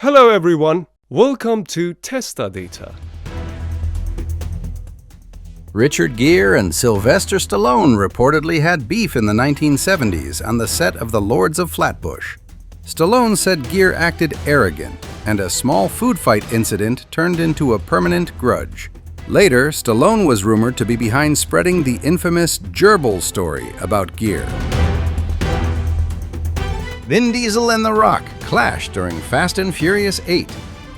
Hello everyone, welcome to Testa data. Richard Gere and Sylvester Stallone reportedly had beef in the 1970s on the set of The Lords of Flatbush. Stallone said Gere acted arrogant, and a small food fight incident turned into a permanent grudge. Later, Stallone was rumored to be behind spreading the infamous gerbil story about Gere. Vin Diesel and The Rock clashed during Fast and Furious 8.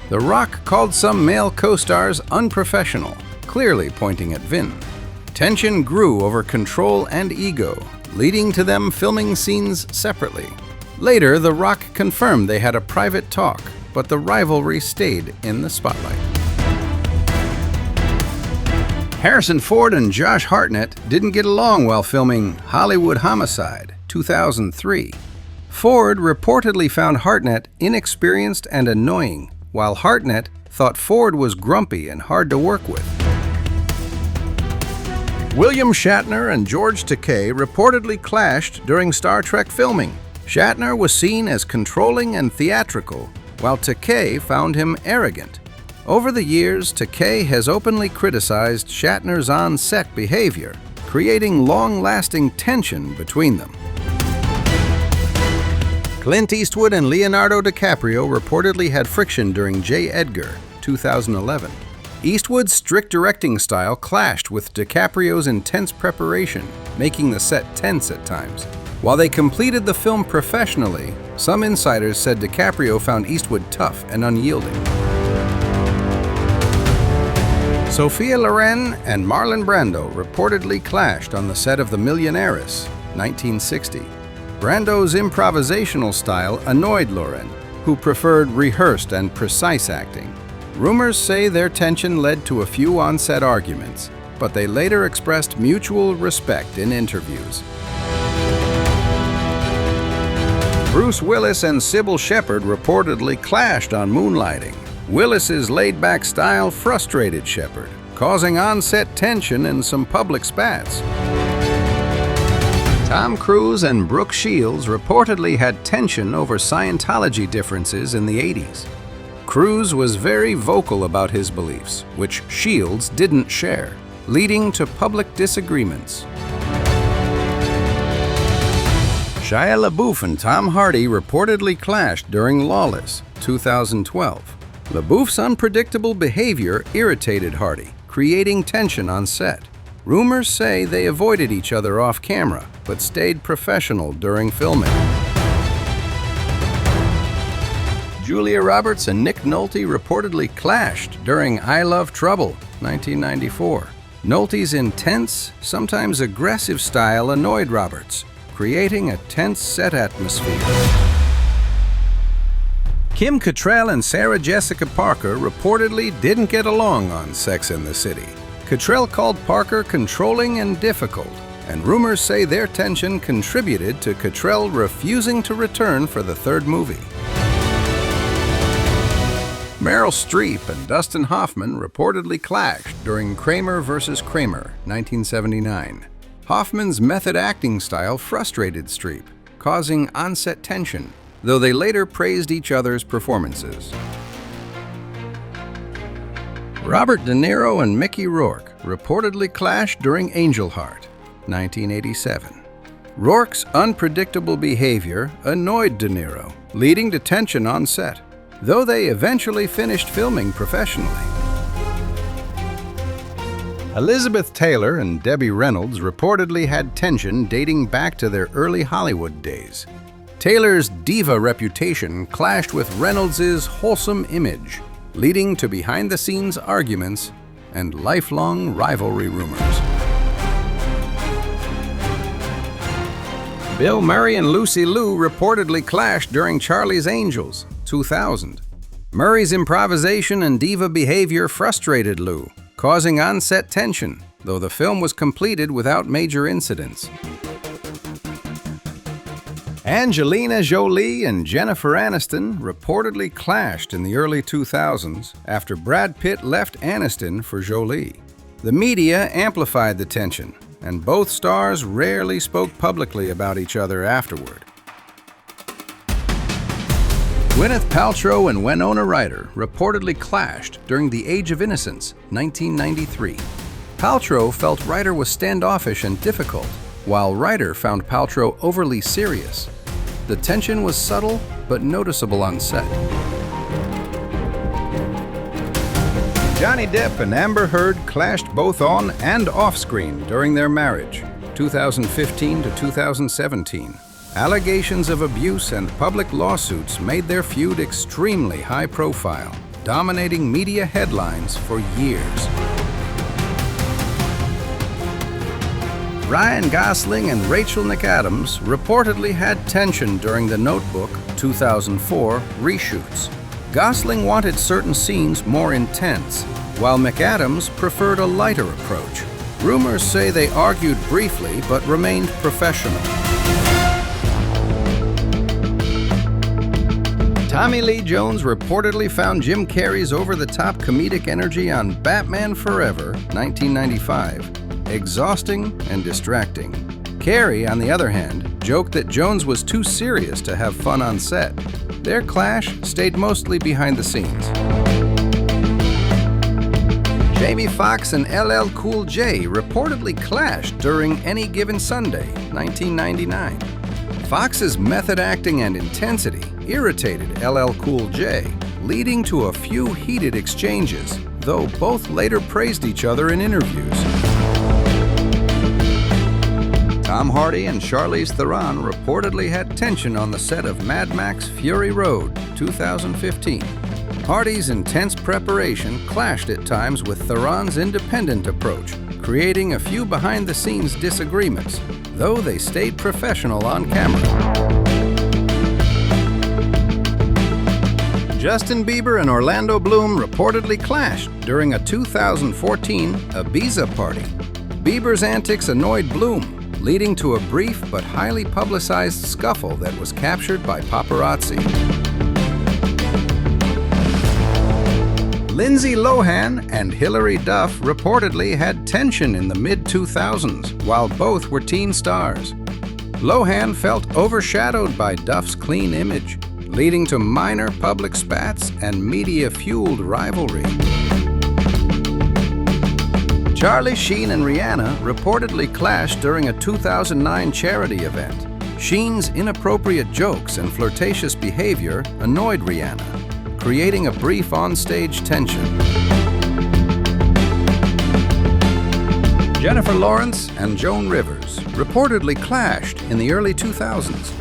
The Rock called some male co-stars unprofessional, clearly pointing at Vin. Tension grew over control and ego, leading to them filming scenes separately. Later, The Rock confirmed they had a private talk, but the rivalry stayed in the spotlight. Harrison Ford and Josh Hartnett didn't get along while filming Hollywood Homicide, 2003. Ford reportedly found Hartnett inexperienced and annoying, while Hartnett thought Ford was grumpy and hard to work with. William Shatner and George Takei reportedly clashed during Star Trek filming. Shatner was seen as controlling and theatrical, while Takei found him arrogant. Over the years, Takei has openly criticized Shatner's on-set behavior, creating long-lasting tension between them. Clint Eastwood and Leonardo DiCaprio reportedly had friction during J. Edgar, 2011. Eastwood's strict directing style clashed with DiCaprio's intense preparation, making the set tense at times. While they completed the film professionally, some insiders said DiCaprio found Eastwood tough and unyielding. Sophia Loren and Marlon Brando reportedly clashed on the set of The Millionaires, 1960. Brando's improvisational style annoyed Loren, who preferred rehearsed and precise acting. Rumors say their tension led to a few on-set arguments, but they later expressed mutual respect in interviews. Bruce Willis and Sybil Shepherd reportedly clashed on Moonlighting. Willis's laid-back style frustrated Shepherd, causing on-set tension and some public spats. Tom Cruise and Brooke Shields reportedly had tension over Scientology differences in the 80s. Cruise was very vocal about his beliefs, which Shields didn't share, leading to public disagreements. Shia LaBeouf and Tom Hardy reportedly clashed during Lawless, 2012. LaBeouf's unpredictable behavior irritated Hardy, creating tension on set. Rumors say they avoided each other off camera, but stayed professional during filming. Julia Roberts and Nick Nolte reportedly clashed during I Love Trouble, 1994. Nolte's intense, sometimes aggressive style annoyed Roberts, creating a tense set atmosphere. Kim Cattrall and Sarah Jessica Parker reportedly didn't get along on Sex and the City. Cattrall called Parker controlling and difficult, and rumors say their tension contributed to Cattrall refusing to return for the third movie. Meryl Streep and Dustin Hoffman reportedly clashed during Kramer vs. Kramer, 1979. Hoffman's method acting style frustrated Streep, causing on-set tension, though they later praised each other's performances. Robert De Niro and Mickey Rourke reportedly clashed during Angel Heart, 1987. Rourke's unpredictable behavior annoyed De Niro, leading to tension on set, though they eventually finished filming professionally. Elizabeth Taylor and Debbie Reynolds reportedly had tension dating back to their early Hollywood days. Taylor's diva reputation clashed with Reynolds' wholesome image, leading to behind-the-scenes arguments and lifelong rivalry rumors. Bill Murray and Lucy Liu reportedly clashed during Charlie's Angels, 2000. Murray's improvisation and diva behavior frustrated Liu, causing on-set tension, though the film was completed without major incidents. Angelina Jolie and Jennifer Aniston reportedly clashed in the early 2000s after Brad Pitt left Aniston for Jolie. The media amplified the tension, and both stars rarely spoke publicly about each other afterward. Gwyneth Paltrow and Winona Ryder reportedly clashed during The Age of Innocence, 1993. Paltrow felt Ryder was standoffish and difficult, while Ryder found Paltrow overly serious. The tension was subtle but noticeable on set. Johnny Depp and Amber Heard clashed both on and off-screen during their marriage, 2015 to 2017. Allegations of abuse and public lawsuits made their feud extremely high-profile, dominating media headlines for years. Ryan Gosling and Rachel McAdams reportedly had tension during the Notebook 2004 reshoots. Gosling wanted certain scenes more intense, while McAdams preferred a lighter approach. Rumors say they argued briefly but remained professional. Tommy Lee Jones reportedly found Jim Carrey's over-the-top comedic energy on Batman Forever, 1995, exhausting and distracting. Carrey, on the other hand, joked that Jones was too serious to have fun on set. Their clash stayed mostly behind the scenes. Jamie Foxx and LL Cool J reportedly clashed during Any Given Sunday, 1999. Fox's method acting and intensity irritated LL Cool J, leading to a few heated exchanges, though both later praised each other in interviews. Tom Hardy and Charlize Theron reportedly had tension on the set of Mad Max Fury Road, 2015. Hardy's intense preparation clashed at times with Theron's independent approach, creating a few behind-the-scenes disagreements, though they stayed professional on camera. Justin Bieber and Orlando Bloom reportedly clashed during a 2014 Ibiza party. Bieber's antics annoyed Bloom, leading to a brief but highly publicized scuffle that was captured by paparazzi. Lindsay Lohan and Hilary Duff reportedly had tension in the mid-2000s while both were teen stars. Lohan felt overshadowed by Duff's clean image, leading to minor public spats and media-fueled rivalry. Charlie Sheen and Rihanna reportedly clashed during a 2009 charity event. Sheen's inappropriate jokes and flirtatious behavior annoyed Rihanna, creating a brief on-stage tension. Jennifer Lawrence and Joan Rivers reportedly clashed in the early 2000s.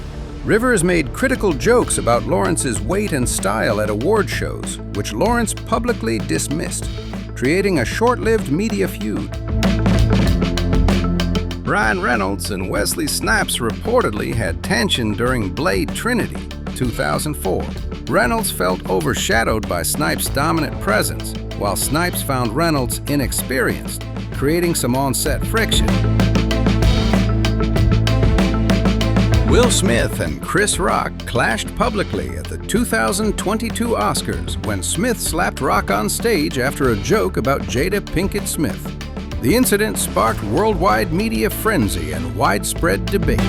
Rivers made critical jokes about Lawrence's weight and style at award shows, which Lawrence publicly dismissed, creating a short-lived media feud. Ryan Reynolds and Wesley Snipes reportedly had tension during Blade Trinity, 2004. Reynolds felt overshadowed by Snipes' dominant presence, while Snipes found Reynolds inexperienced, creating some on-set friction. Will Smith and Chris Rock clashed publicly at the 2022 Oscars when Smith slapped Rock on stage after a joke about Jada Pinkett Smith. The incident sparked worldwide media frenzy and widespread debate.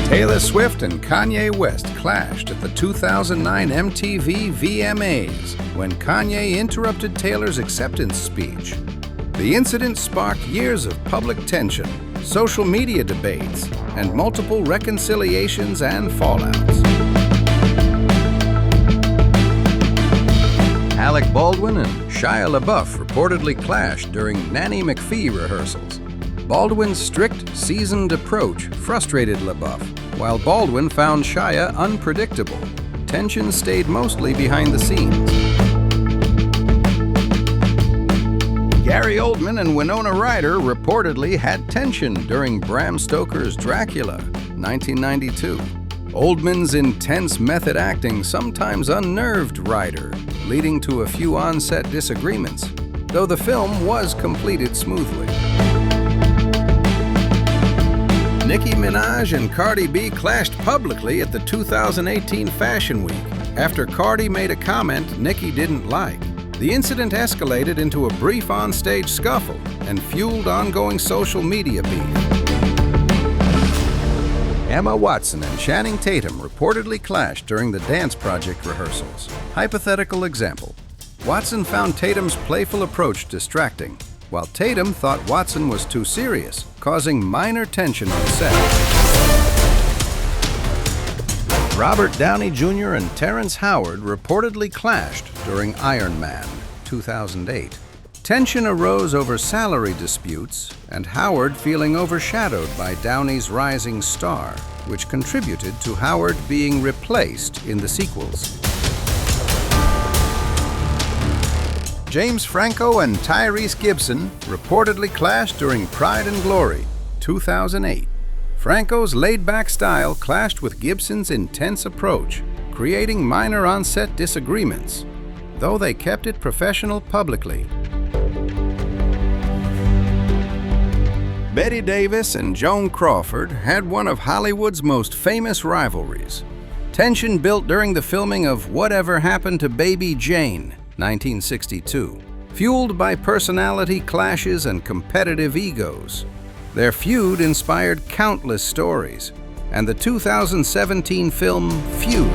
Taylor Swift and Kanye West clashed at the 2009 MTV VMAs when Kanye interrupted Taylor's acceptance speech. The incident sparked years of public tension, social media debates, and multiple reconciliations and fallouts. Alec Baldwin and Shia LaBeouf reportedly clashed during Nanny McPhee rehearsals. Baldwin's strict, seasoned approach frustrated LaBeouf, while Baldwin found Shia unpredictable. Tension stayed mostly behind the scenes. Gary Oldman and Winona Ryder reportedly had tension during Bram Stoker's Dracula, 1992. Oldman's intense method acting sometimes unnerved Ryder, leading to a few on-set disagreements, though the film was completed smoothly. Nicki Minaj and Cardi B clashed publicly at the 2018 Fashion Week after Cardi made a comment Nicki didn't like. The incident escalated into a brief on-stage scuffle and fueled ongoing social media beef. Emma Watson and Channing Tatum reportedly clashed during the dance project rehearsals. Hypothetical example. Watson found Tatum's playful approach distracting, while Tatum thought Watson was too serious, causing minor tension on set. Robert Downey Jr. and Terrence Howard reportedly clashed during Iron Man 2008. Tension arose over salary disputes, and Howard feeling overshadowed by Downey's rising star, which contributed to Howard being replaced in the sequels. James Franco and Tyrese Gibson reportedly clashed during Pride and Glory 2008. Franco's laid-back style clashed with Gibson's intense approach, creating minor on-set disagreements, though they kept it professional publicly. Bette Davis and Joan Crawford had one of Hollywood's most famous rivalries. Tension built during the filming of Whatever Happened to Baby Jane, 1962, fueled by personality clashes and competitive egos. Their feud inspired countless stories, and the 2017 film Feud.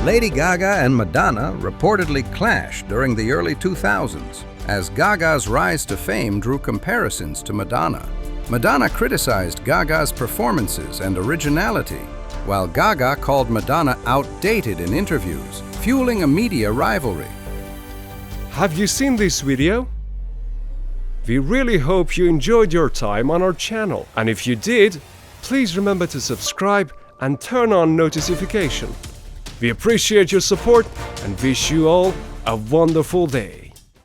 Lady Gaga and Madonna reportedly clashed during the early 2000s, as Gaga's rise to fame drew comparisons to Madonna. Madonna criticized Gaga's performances and originality, while Gaga called Madonna outdated in interviews, fueling a media rivalry. Have you seen this video? We really hope you enjoyed your time on our channel, and if you did, please remember to subscribe and turn on notification. We appreciate your support and wish you all a wonderful day.